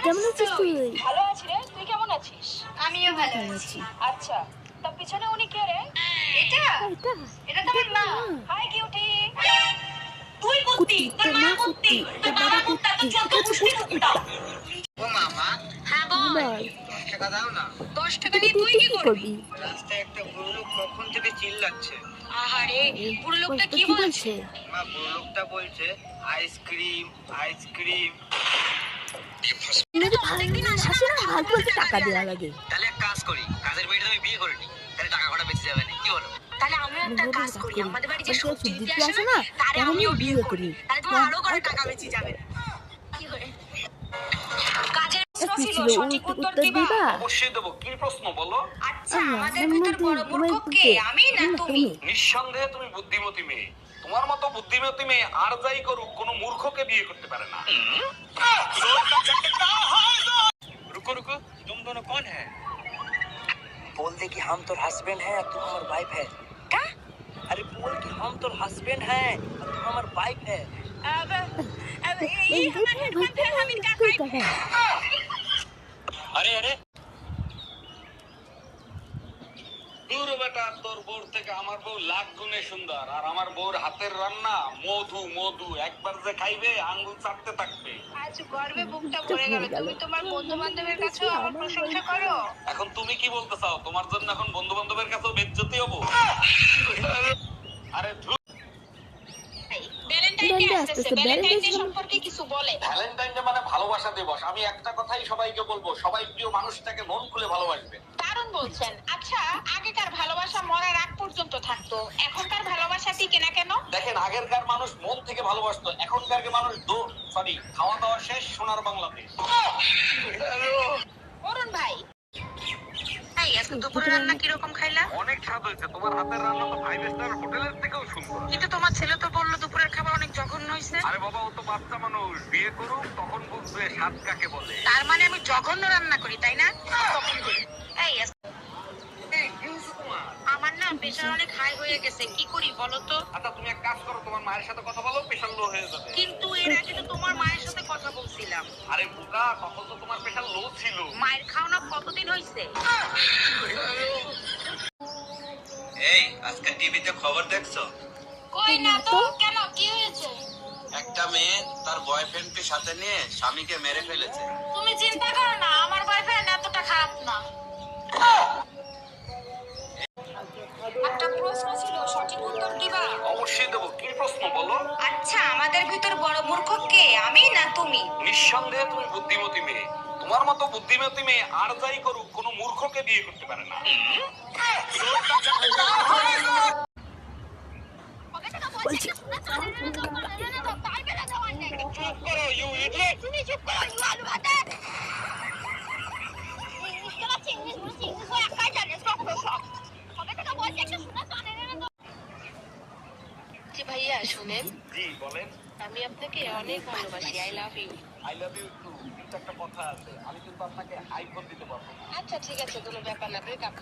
কেমন আছিস তুই? ভালো আছি রে, তুই কেমন আছিস? আমিও ভালো আছি। আচ্ছা, তার পিছনে উনি কে রে? এটা এটা এটা তো আমার মা। High cutie. তুই কুত্তি, তোর মা কুত্তি, তোর বাবা কুত্তা, তোর যত কুত্তি কুত্তা। ও মামা, হ্যাঁ বল। বল 10 টাকা দাও না। 10 টাকা দিয়ে তুই কি করবি? রাস্তায় একটা বুড়ো লোক কখন থেকে চিল্লাচ্ছে। আহারে, বুড়ো লোকটা কি বলছে? মা, বুড়ো লোকটা বলছে আইসক্রিম আইসক্রিম। যদি অনেকদিন আসে না ফালতু টাকা দেওয়া লাগে। তাহলে এক কাজ করি, কাজের মেয়েটা আমি বিয়ে করে নিই, তাহলে টাকা কটা বেঁচে যাবে না, কি বলো? তাহলে আমরা একটা কাজ করি, আমাদের বাড়ি যে সবজি দিতে আসে আসে না, না তারে আমিও বিয়ে করি। তাহলে তোমার আরো করে টাকা বেঁচে যাবে। কি করে? কাজের প্রশ্ন ছিল, সঠিক উত্তর দিবা? অবশ্যই দেবো। কি প্রশ্ন বলো? আচ্ছা, আমাদের ভিতর বড় মূর্খ কে, আমি না তুমি? নিঃসন্দেহে তুমি বুদ্ধিমতী মেয়ে। তোমার মতো বুদ্ধিমতী মেয়ে আর যাই করুক কোনো মূর্খকে বিয়ে করতে পারে না। रुको रुको, तुम दोनों कौन है? बोल दे कि हम तो हस्बैंड हैं और तुम हमार वाइफ है। क्या? अरे बोल कि हम तो हस्बैंड हैं और तुम हमार वाइफ है। ये हमारे हस्बैंड हम इनका वाइफ है। अरे अरे, দূর বেটা, তোর বউর থেকে আমার বউ লাখ গুণে সুন্দর। আর আমার বউর হাতের রান্না মধু মধু, একবার যে খাইবে আঙ্গুল চাটতে থাকবে। আজ গর্বে বুকটা ভরে গেল। তুমি তোমার বন্ধু বান্ধবের কাছেও আমার প্রশংসা করো। এখন তুমি কি বলতে চাও? তোমার জন্য এখন বন্ধু বান্ধবের কাছেও বেজ্জতি হবো? আরে ধুর। ভ্যালেন্টাইন ডে আসছে, ভ্যালেন্টাইন ডে সম্পর্কে কিছু বলে। ভ্যালেন্টাইন ডে মানে ভালোবাসা দিবস। আমি একটা কথাই সবাইকে বলবো, সবাই প্রিয় মানুষটাকে মন খুলে ভালোবাসবে। দারুণ বলছেন। আচ্ছা, আগেকার ভালোবাসা মরার আগ পর্যন্ত থাকতো, এখনকার ভালোবাসা টিকে না কেন? দেখেন, আগেরকার মানুষ মন থেকে ভালোবাসতো, এখনকার মানুষ খাওয়া দাওয়া শেষ, সোনার বাংলাদেশ। অরুণ ভাই, এই আজকে দুপুরে রান্না কি রকম খাইলা? অনেক স্বাদ হয়েছে। তোমার হাতের রান্না তো 5 স্টার হোটেলের থেকেও সুন্দর। কিন্তু তোমার ছেলে তো বললো দুপুরের খাবার অনেক জঘন্য হয়েছে। আরে বাবা, ও তো বাচ্চা মানুষ, বিয়ে করুক তখন বুঝবে স্বাদ কাকে বলে। তার মানে আমি জঘন্য রান্না করি, তাই না? এই আমার না প্রেশার অনেক হাই হয়ে গেছে, কি করি বলো তো? আচ্ছা, তুমি এক কাজ করো, তোমার মায়ের সাথে কথা বলো, প্রেশার লো হয়ে যাবে। কিন্তু এর আগে তো তোমার মায়ের সাথে কথা বলছিলাম। আরে বোকা, তখন তো তোমার প্রেশার লো ছিল। মায়ের খাওয়া কতদিন হয়েছে? এই আজকে টিভিতে খবর দেখছো? কই না তো, কেন, কি হয়েছে? একটা মেয়ে তার বয়ফ্রেন্ডকে সাথে নিয়ে স্বামীকে মেরে ফেলেছে। তুমি চিন্তা করো না, আমার বয়ফ্রেন্ড এতটা খারাপ না। একটা প্রশ্ন ছিল, সঠিক উত্তর দিবা? অবশ্যই দেবো। কি প্রশ্ন বলো? আচ্ছা, আমাদের ভিতর বড় মূর্খ কে, আমি না তুমি? নিঃসন্দেহে তুমি বুদ্ধিমতী মেয়ে। তোমার মতো বুদ্ধিমতী মেয়ে আর যাই করুক কোনো মূর্খকে বিয়ে করতে পারে না। বলছি চুপ করো, ইউ ইডিয়েট। তুমি চুপ করো, ইউ আলু ভাতে। ইংলিশ একাই জানে, সব সব। কবে থেকে বলছি একটা শোনা জানে না তো। জি ভাইয়া শুনেন, জি বলেন। আমি আপনাকে অনেক ভালোবাসি। I love you. I love you too. কিন্তু একটা কথা আছে, আমি কিন্তু আপনাকে আইফোন দিতে পারবো না। আচ্ছা ঠিক আছে, কোনো ব্যাপার না, ব্রেকআপ।